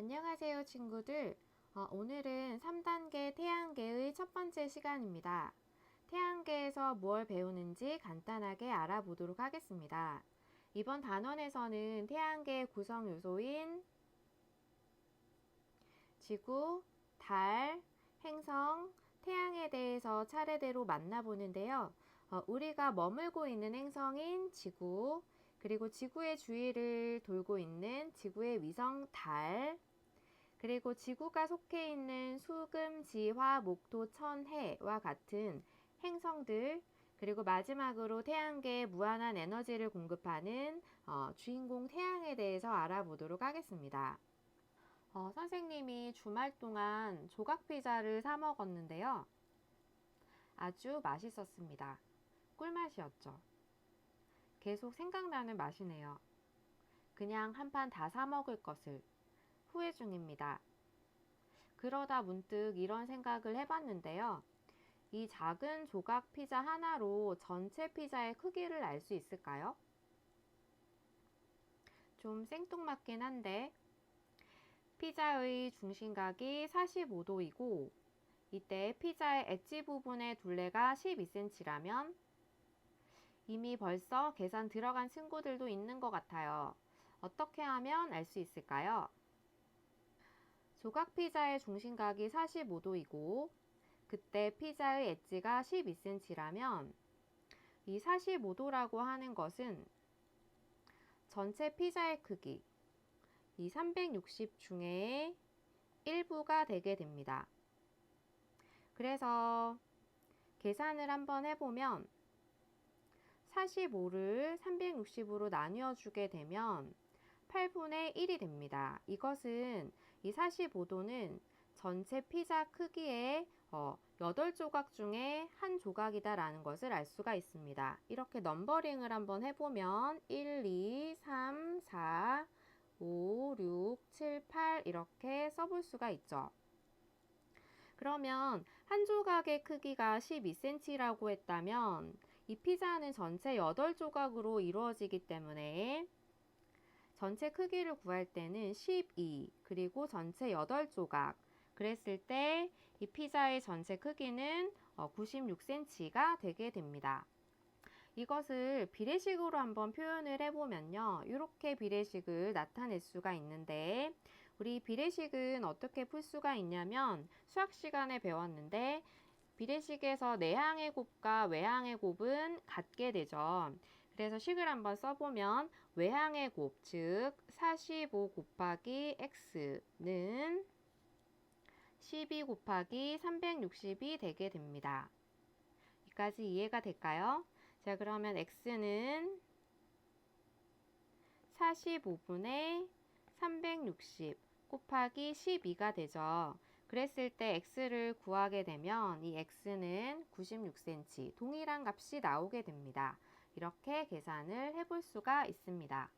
안녕하세요, 친구들. 오늘은 3단계 태양계의 첫 번째 시간입니다. 태양계에서 무엇 배우는지 간단하게 알아보도록 하겠습니다. 이번 단원에서는 태양계의 구성 요소인 지구, 달, 행성, 태양에 대해서 차례대로 만나보는데요. 우리가 머물고 있는 행성인 지구, 그리고 지구의 주위를 돌고 있는 지구의 위성 달, 그리고 지구가 속해 있는 수금, 지화, 목토, 천, 해와 같은 행성들, 그리고 마지막으로 태양계에 무한한 에너지를 공급하는 주인공 태양에 대해서 알아보도록 하겠습니다. 선생님이 주말 동안 조각 피자를 사 먹었는데요. 아주 맛있었습니다. 꿀맛이었죠. 계속 생각나는 맛이네요. 그냥 한 판 다 사 먹을 것을 후회 중입니다. 그러다 문득 이런 생각을 해봤는데요. 이 작은 조각 피자 하나로 전체 피자의 크기를 알 수 있을까요? 좀 생뚱맞긴 한데, 피자의 중심각이 45도이고 이때 피자의 엣지 부분의 둘레가 12cm라면 이미 벌써 계산 들어간 친구들도 있는 것 같아요. 어떻게 하면 알 수 있을까요? 조각 피자의 중심각이 45도이고 그때 피자의 엣지가 12cm라면 이 45도라고 하는 것은 전체 피자의 크기, 이 360 중에 일부가 되게 됩니다. 그래서 계산을 한번 해보면 45를 360으로 나누어 주게 되면 8분의 1이 됩니다. 이것은 이 45도는 전체 피자 크기의 8조각 중에 한 조각이다 라는 것을 알 수가 있습니다. 이렇게 넘버링을 한번 해보면 1, 2, 3, 4, 5, 6, 7, 8 이렇게 써볼 수가 있죠. 그러면 한 조각의 크기가 12cm라고 했다면 이 피자는 전체 8조각으로 이루어지기 때문에 전체 크기를 구할 때는 12 그리고 전체 8조각 그랬을 때 이 피자의 전체 크기는 96cm가 되게 됩니다. 이것을 비례식으로 한번 표현을 해보면요. 이렇게 비례식을 나타낼 수가 있는데 우리 비례식은 어떻게 풀 수가 있냐면 수학 시간에 배웠는데 비례식에서 내항의 곱과 외항의 곱은 같게 되죠. 그래서 식을 한번 써보면 외항의 곱, 즉 45 곱하기 x는 12 곱하기 360이 되게 됩니다. 여기까지 이해가 될까요? 자, 그러면 x는 45분의 360 곱하기 12가 되죠. 그랬을 때 x를 구하게 되면 이 x는 96cm 동일한 값이 나오게 됩니다. 이렇게 계산을 해볼 수가 있습니다.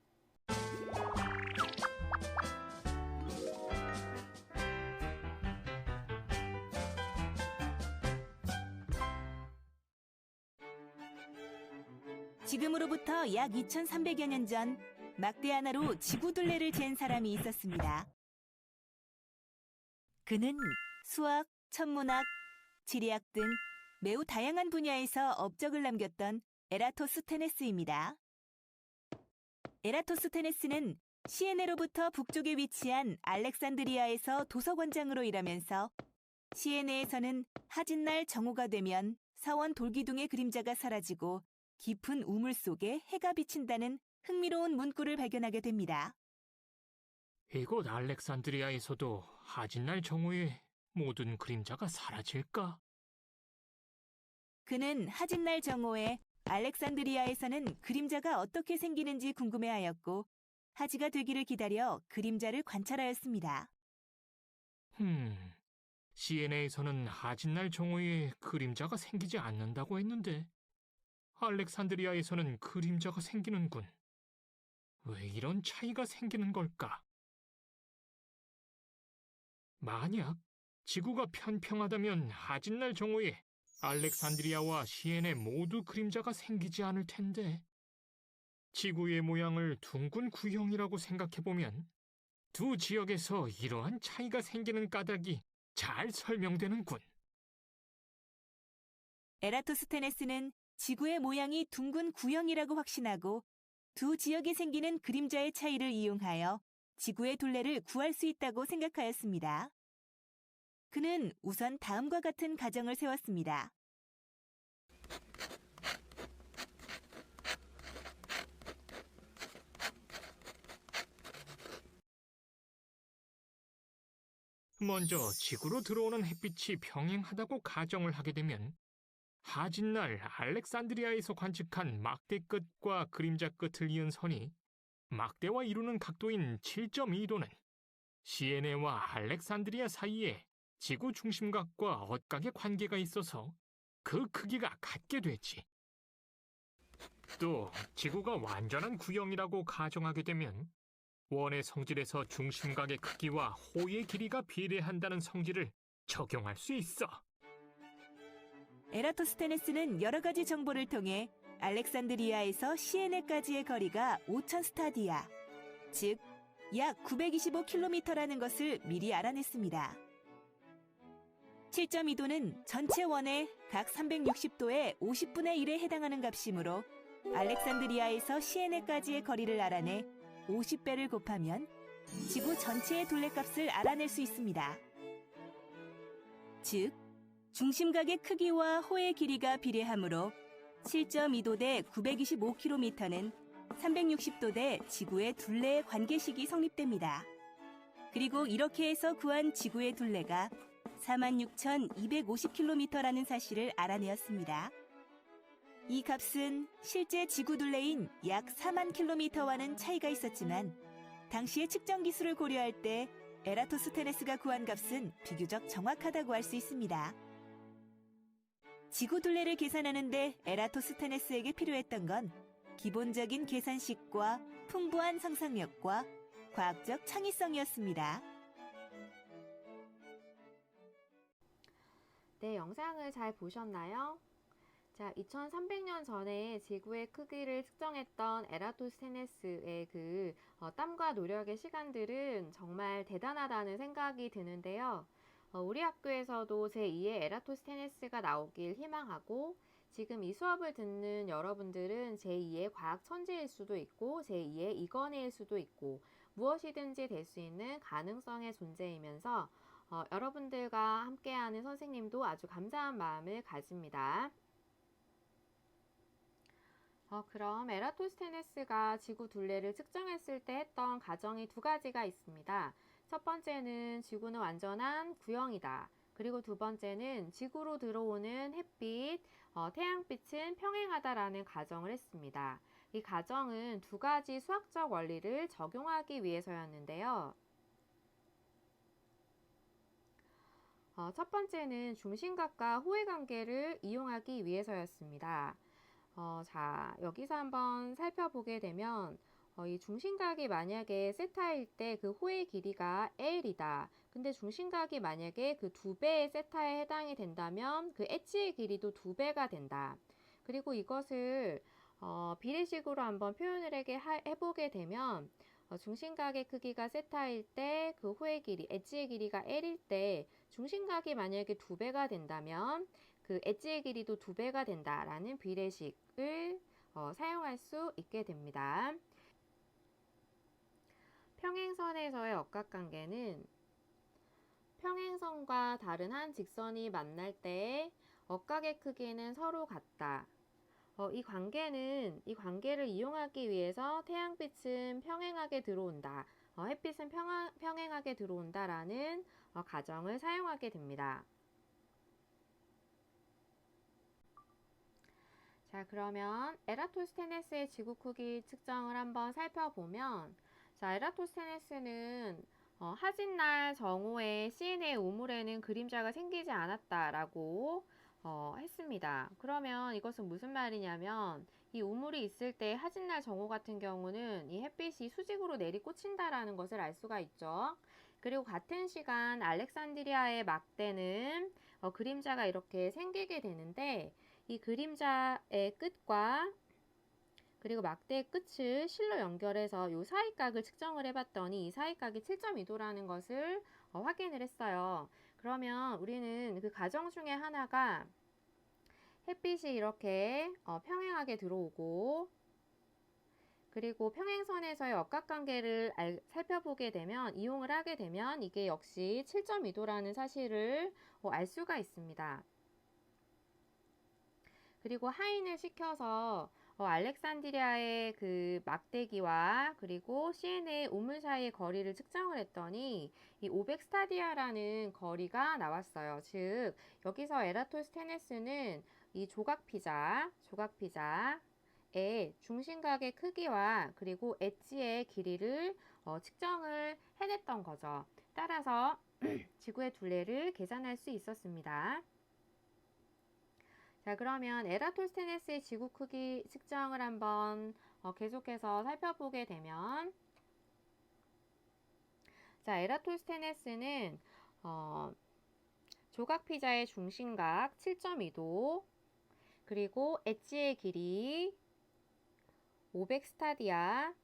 지금으로부터 약 2300여 년 전 막대 하나로 지구 둘레를 잰 사람이 있었습니다. 그는 수학, 천문학, 지리학 등 매우 다양한 분야에서 업적을 남겼던 에라토스테네스입니다. 에라토스테네스는 시에네로부터 북쪽에 위치한 알렉산드리아에서 도서관장으로 일하면서 시에네에서는 하진날 정오가 되면 사원 돌기둥의 그림자가 사라지고 깊은 우물 속에 해가 비친다는 흥미로운 문구를 발견하게 됩니다. 이곳 알렉산드리아에서도 하진날 정오에 모든 그림자가 사라질까? 그는 하진날 정오에 알렉산드리아에서는 그림자가 어떻게 생기는지 궁금해하였고 하지가 되기를 기다려 그림자를 관찰하였습니다. 시에네에서는 하진날 정오에 그림자가 생기지 않는다고 했는데 알렉산드리아에서는 그림자가 생기는군. 왜 이런 차이가 생기는 걸까? 만약 지구가 평평하다면 하진날 정오에 알렉산드리아와 시에네 모두 그림자가 생기지 않을 텐데 지구의 모양을 둥근 구형이라고 생각해보면 두 지역에서 이러한 차이가 생기는 까닭이 잘 설명되는군. 에라토스테네스는 지구의 모양이 둥근 구형이라고 확신하고 두 지역에 생기는 그림자의 차이를 이용하여 지구의 둘레를 구할 수 있다고 생각하였습니다. 그는 우선 다음과 같은 가정을 세웠습니다. 먼저 지구로 들어오는 햇빛이 평행하다고 가정을 하게 되면 하진날 알렉산드리아에서 관측한 막대 끝과 그림자 끝을 이은 선이 막대와 이루는 각도인 7.2도는 시에네와 알렉산드리아 사이에 지구 중심각과 엇각의 관계가 있어서 그 크기가 같게 되지. 또 지구가 완전한 구형이라고 가정하게 되면 원의 성질에서 중심각의 크기와 호의 길이가 비례한다는 성질을 적용할 수 있어. 에라토스테네스는 여러 가지 정보를 통해 알렉산드리아에서 시에네까지의 거리가 5,000 스타디아, 즉 약 925km라는 것을 미리 알아냈습니다. 7.2도는 전체 원의 각 360도의 50분의 1에 해당하는 값이므로 알렉산드리아에서 시에네까지의 거리를 알아내 50배를 곱하면 지구 전체의 둘레값을 알아낼 수 있습니다. 즉, 중심각의 크기와 호의 길이가 비례하므로 7.2도 대 925km는 360도 대 지구의 둘레의 관계식이 성립됩니다. 그리고 이렇게 해서 구한 지구의 둘레가 46,250km라는 사실을 알아내었습니다. 이 값은 실제 지구 둘레인 약 4만 km와는 차이가 있었지만 당시의 측정 기술을 고려할 때 에라토스테네스가 구한 값은 비교적 정확하다고 할 수 있습니다. 지구 둘레를 계산하는데 에라토스테네스에게 필요했던 건 기본적인 계산식과 풍부한 상상력과 과학적 창의성이었습니다. 네, 영상을 잘 보셨나요? 자, 2300년 전에 지구의 크기를 측정했던 에라토스테네스의 땀과 노력의 시간들은 정말 대단하다는 생각이 드는데요. 우리 학교에서도 제2의 에라토스테네스가 나오길 희망하고, 지금 이 수업을 듣는 여러분들은 제2의 과학 천재일 수도 있고 제2의 이건희일 수도 있고 무엇이든지 될 수 있는 가능성의 존재이면서 여러분들과 함께하는 선생님도 아주 감사한 마음을 가집니다. 그럼 에라토스테네스가 지구 둘레를 측정했을 때 했던 가정이 두 가지가 있습니다. 첫 번째는 지구는 완전한 구형이다. 그리고 두 번째는 지구로 들어오는 햇빛, 태양빛은 평행하다라는 가정을 했습니다. 이 가정은 두 가지 수학적 원리를 적용하기 위해서였는데요. 첫 번째는 중심각과 호의 관계를 이용하기 위해서였습니다. 자, 여기서 한번 살펴보게 되면 이 중심각이 만약에 세타일 때 그 호의 길이가 L이다. 근데 중심각이 만약에 그 2배의 세타에 해당이 된다면 그 엣지의 길이도 2배가 된다. 그리고 이것을 비례식으로 한번 표현을 해보게 되면 중심각의 크기가 세타일 때 그 호의 길이, 엣지의 길이가 L일 때 중심각이 만약에 2배가 된다면 그 엣지의 길이도 2배가 된다라는 비례식을 사용할 수 있게 됩니다. 평행선에서의 억각관계는 평행선과 다른 한 직선이 만날 때 억각의 크기는 서로 같다. 이 관계를 이용하기 위해서 태양빛은 평행하게 들어온다. 햇빛은 평행하게 들어온다라는 가정을 사용하게 됩니다. 자, 그러면 에라토스테네스의 지구 크기 측정을 한번 살펴보면, 자, 에라토스테네스는 하진날 정오에 시인의 우물에는 그림자가 생기지 않았다라고 했습니다. 그러면 이것은 무슨 말이냐면 이 우물이 있을 때 하진날 정오 같은 경우는 이 햇빛이 수직으로 내리꽂힌다라는 것을 알 수가 있죠. 그리고 같은 시간 알렉산드리아의 막대는 그림자가 이렇게 생기게 되는데 이 그림자의 끝과 그리고 막대의 끝을 실로 연결해서 이 사이각을 측정을 해봤더니 이 사이각이 7.2도라는 것을 확인을 했어요. 그러면 우리는 그 가정 중에 하나가 햇빛이 이렇게 평행하게 들어오고, 그리고 평행선에서의 억각관계를 살펴보게 되면, 이용을 하게 되면 이게 역시 7.2도라는 사실을 알 수가 있습니다. 그리고 하인을 시켜서 알렉산드리아의 그 막대기와 그리고 시에네의 우물 사이의 거리를 측정을 했더니 이 500스타디아라는 거리가 나왔어요. 즉 여기서 에라토스테네스는 이 조각피자의 중심각의 크기와 그리고 엣지의 길이를 측정을 해냈던 거죠. 따라서 지구의 둘레를 계산할 수 있었습니다. 자, 그러면 에라토스테네스의 지구 크기 측정을 한번 계속해서 살펴보게 되면, 자, 에라토스테네스는 조각피자의 중심각 7.2도, 그리고 엣지의 길이 500스타디아,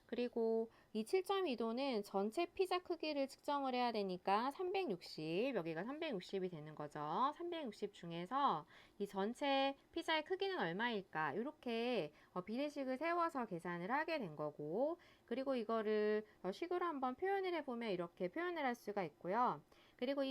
그리고 이 7.2도는 전체 피자 크기를 측정을 해야 되니까 360, 여기가 360이 되는 거죠. 360 중에서 이 전체 피자의 크기는 얼마일까? 이렇게 비례식을 세워서 계산을 하게 된 거고, 그리고 이거를 식으로 한번 표현을 해보면 이렇게 표현을 할 수가 있고요. 그리고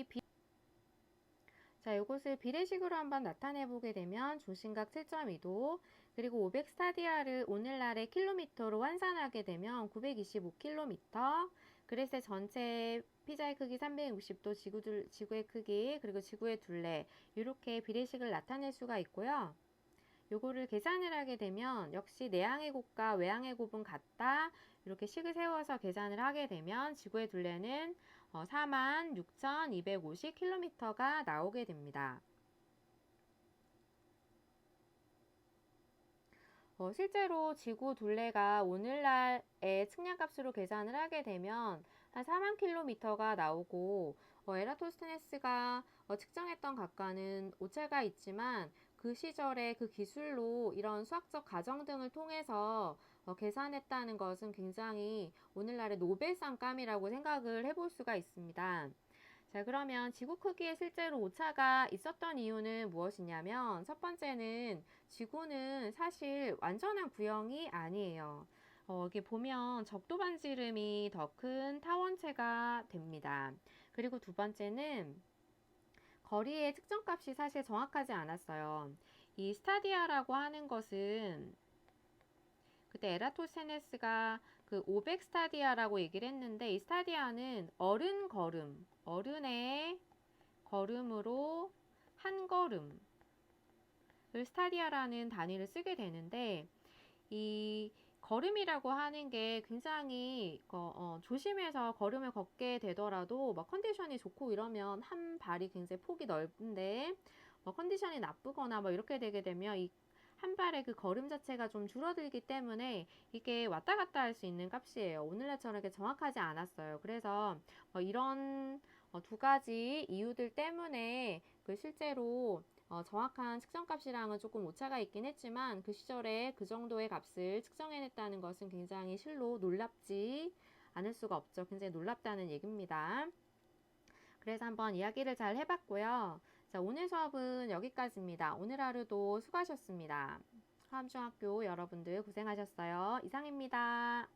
자, 이것을 비례식으로 한번 나타내 보게 되면 중심각 7.2도, 그리고 500스타디아를 오늘날의 킬로미터로 환산하게 되면 925km, 그래서 전체 피자의 크기 360도, 지구의 크기, 그리고 지구의 둘레, 이렇게 비례식을 나타낼 수가 있고요. 요거를 계산을 하게 되면 역시 내항의 곱과 외항의 곱은 같다, 이렇게 식을 세워서 계산을 하게 되면 지구의 둘레는 46,250km가 나오게 됩니다. 실제로 지구 둘레가 오늘날의 측량값으로 계산을 하게 되면 한 4만 킬로미터가 나오고, 에라토스테네스가 측정했던 각과는 오차가 있지만 그 시절에 그 기술로 이런 수학적 가정 등을 통해서 계산했다는 것은 굉장히 오늘날의 노벨상감이라고 생각을 해볼 수가 있습니다. 자, 그러면 지구 크기에 실제로 오차가 있었던 이유는 무엇이냐면, 첫 번째는 지구는 사실 완전한 구형이 아니에요. 여기 보면 적도 반지름이 더 큰 타원체가 됩니다. 그리고 두 번째는 거리의 측정값이 사실 정확하지 않았어요. 이 스타디아라고 하는 것은 그때 에라토스테네스가 그 500스타디아라고 얘기를 했는데, 이 스타디아는 어른의 걸음으로 한 걸음을 스타디아라는 단위를 쓰게 되는데, 이 걸음이라고 하는 게 굉장히 조심해서 걸음을 걷게 되더라도 컨디션이 좋고 이러면 한 발이 굉장히 폭이 넓은데 컨디션이 나쁘거나 이렇게 되게 되면 이 한 발의 그 걸음 자체가 좀 줄어들기 때문에 이게 왔다 갔다 할 수 있는 값이에요. 오늘날처럼 이렇게 정확하지 않았어요. 그래서 이런 두 가지 이유들 때문에 그 실제로 정확한 측정값이랑은 조금 오차가 있긴 했지만 그 시절에 그 정도의 값을 측정해냈다는 것은 굉장히 실로 놀랍지 않을 수가 없죠. 굉장히 놀랍다는 얘기입니다. 그래서 한번 이야기를 잘 해봤고요. 자, 오늘 수업은 여기까지입니다. 오늘 하루도 수고하셨습니다. 화암중학교 여러분들 고생하셨어요. 이상입니다.